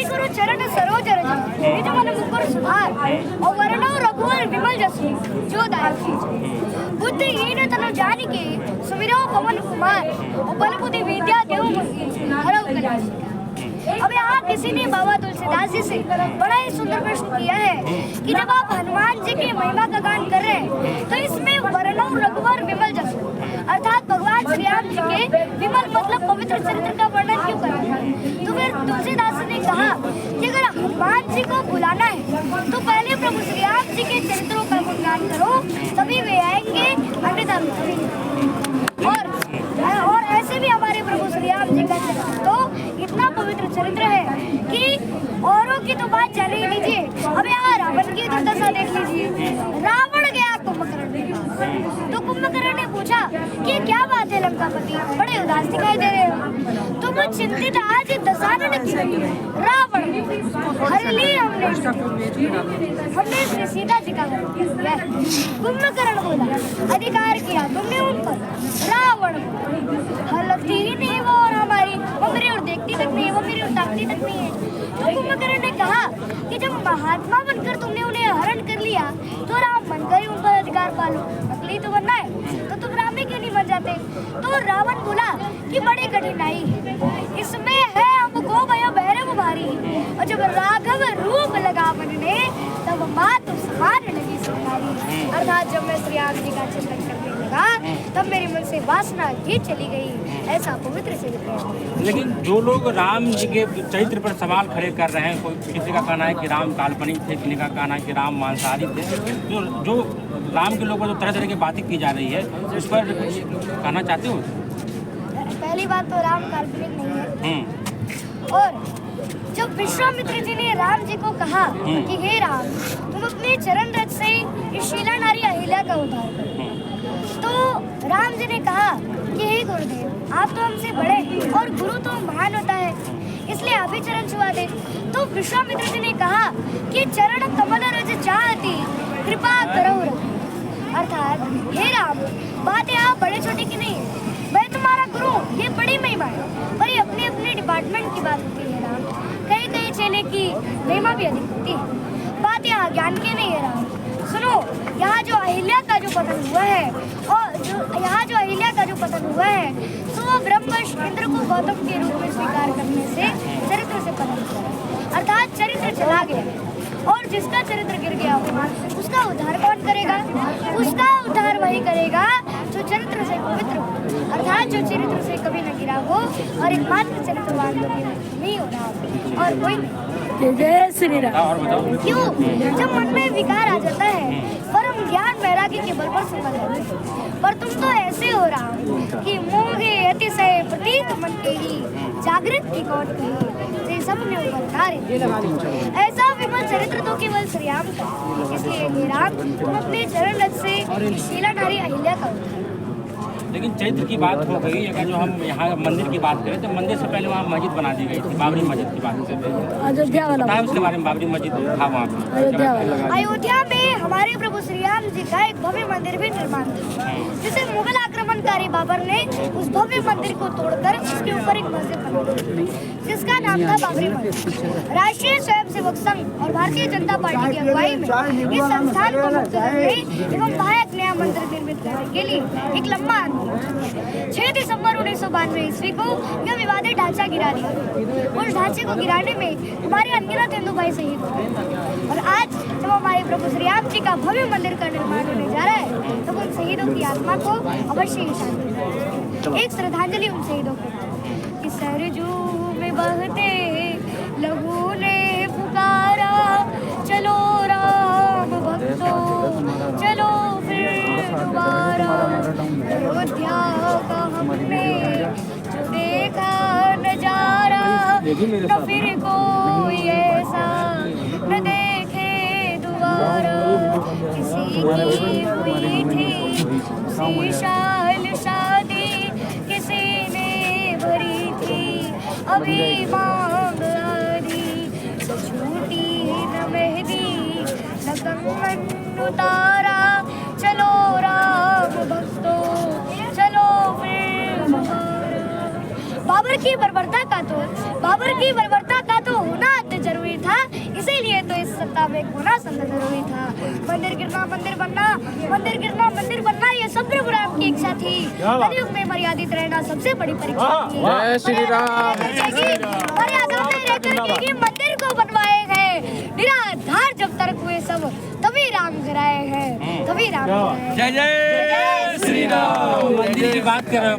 गुरु चरण सरोज रज निज मन मुकुर सुधार और वरणो रघुवर विमल जसु जो दायक बुद्धिहीन तनु जानिके सुमिरो पवन कुमार और बल बुद्धि विद्या देव मुझे हरौ कलेश। अब यहाँ किसी ने बाबा तुलसीदास जी से बड़ा ही सुंदर प्रश्न किया है कि जब आप हनुमान जी की महिमा का गान कर रहे हैं तो इसमें वरणो रघुवर विमल जसु अर्थात भगवान श्री राम जी के विमल मतलब पवित्र चरित्र का वर्णन क्यों कर रहे हैं। तो फिर तुलसीदास ने कहा कि अगर हनुमान जी को बुलाना है तो पहले प्रभु श्री राम जी के चरित्रों का गुणगान करो तभी वे आएंगे, अन्यथा और ऐसे भी हमारे प्रभु श्री राम जी का चरित्र तो इतना पवित्र चरित्र है कि औरों की तो बात चल ही लीजिए। अब यहाँ रावण की दुर्दशा देख लीजिए। रावण गया कुंभकर्ण के पास तो कुंभकर्ण ने पूछा कि क्या बात है लंकापति, बड़े उदास दिखाई दे रहे हो, तुम चिंतित आज दशानन की रावण हर ली हमने श्री सीता जी का किया। कुंभकर्ण बोला अधिकार किया तुमने उन पर, रावण लगती ही नहीं वो और हमारी, वो मेरी और देखती तक नहीं है, वो मेरी और ताकती तक नहीं है। तो कुंभकर्ण ने कहा कि जब महात्मा बनकर तुमने उन्हें हरण कर लिया तो राम बनकर ही उन पर अधिकार पालो, नकली तो बनना है तो तुम राम ही क्यों नहीं बन जाते। तो रावण बोला कि बड़ी कठिनाई इसमें है हमको भया भैरव भारी, और जब राघव रूप लगा बनने तब मात समान लगी सरकारी। अर्थात जब मैं श्री राम जी का चिंतन करने लगा तब मेरे मन से वासना ही चली गई। ऐसा पवित्र चरित्र है। लेकिन जो लोग राम जी के चरित्र पर सवाल खड़े कर रहे हैं, कोई किसी का कहना है कि राम काल्पनिक थे, किसी का कहना है कि राम मांसाहारी थे, जो राम के लोगों पर जो तरह तरह की बातें की जा रही है उस पर कहना चाहते हो? पहली बात तो राम काल्पनिक नहीं है। और जब विश्वामित्र जी ने राम जी को कहा कि हे राम तुम अपने चरण रज से इस शीला नारी अहिल्या का उद्धार करो, तो राम जी ने कहा कि हे गुरुदेव आप तो हमसे बड़े हैं और गुरु तो महान होता है, इसलिए आप ही चरण छुआ दे। तो विश्वामित्र जी ने कहा कि चरण कमल रज चाहती कृपा करो अर्थात हे राम बात यहाँ बड़े छोटे की नहीं है, मैं तुम्हारा गुरु ये बड़ी महिमा है, पर ये अपने अपने डिपार्टमेंट की बात होती है राम, कई कई चेले की महिमा भी अधिक होती है, बात यहाँ ज्ञान की नहीं है राम। सुनो यहाँ जो अहिल्या का जो पतन हुआ है और यहाँ जो अहिल्या का जो पतन हुआ है तो वो ब्रह्म इंद्र को गौतम के रूप में स्वीकार करने से चरित्र से पतन हुआ, अर्थात चरित्र चला गया और जिसका चरित्र गिर गया उसका उद्धार कौन करेगा? उसका उद्धार वही करेगा जो चरित्र से पवित्र हो, अर्थात जो चरित्र से कभी न गिरा हो और एकमात्र चरित्रवान नहीं हो रहा और कोई नहीं। जय श्री राम। क्यों? जब मन में विकार आ जाता है परम ज्ञान वैराग्य के बल पर सफल रहते हैं, पर तुम तो ऐसे हो रहा कि मोहे अतिशय प्रतीत मन के ही जागृत की कौन कही सब में ऐसा विमल चरित्र तो केवल श्री राम का, इसलिए हे राम तुम अपने चरण रज से शीला नारी अहिल्या का। लेकिन चैत्र की बात हो गई, अगर जो हम यहाँ मंदिर की बात करें तो मंदिर से पहले वहाँ मस्जिद बना दी गई थी, बाबरी मस्जिद की बात करते हैं, अयोध्या वाला उसके बारे में। बाबरी मस्जिद था वहाँ पे अयोध्या में हमारे प्रभु श्री राम जी का एक भव्य मंदिर भी निर्माण था, जिसे मुगल आक्रमणकारी बाबर ने उस भव्य मंदिर को तोड़कर उसके ऊपर एक मस्जिद बनाई जिसका नाम था बाबरी मस्जिद। राष्ट्रीय स्वयंसेवक संघ और भारतीय जनता पार्टी की अगुवाई में इस संस्थान को मुक्त करने एवं भारत नया मंदिर निर्मित करने के लिए एक लंबा 6 दिसंबर 1992 ईस्वी को यह विवादित ढांचा गिरा दिया। उस ढांचे को गिराने में हमारे अनगिनत हिंदू भाई शहीद हुए और आज जब हमारे प्रभु श्री राम जी का भव्य मंदिर का निर्माण होने जा रहा है तो उन शहीदों की आत्मा को अवश्य ही शांति, एक श्रद्धांजलि उन शहीदों को कि सरजू में बहते लहू ने पुकारा, चलो राम भक्तों चलो फिर दोबारा, अयोध्या का हमने जो देखा नजारा न फिर कोई ऐसा न देखे दोबारा, किसी की हुई थी उसी साल शादी किसी ने भरी थी अभी मांग आदि, छूटी न मेहंदी न कंगन उतारा, चलो राम भक्तों चलो फिर बाबर की बर्बरता का तो होना मुताबिक होना संभव जरूरी था। मंदिर गिरना मंदिर बनना, मंदिर गिरना मंदिर बनना, ये सब राम की इच्छा थी। कलयुग में मर्यादित रहना सबसे बड़ी परीक्षा थी। जय श्री राम। मर्यादा में रहकर के मंदिर को बनवाए गए, निराधार जब तक हुए सब तभी राम कराए हैं, तभी राम कराए हैं। जय जय श्री राम। मंदिर की बात कर रहे हो।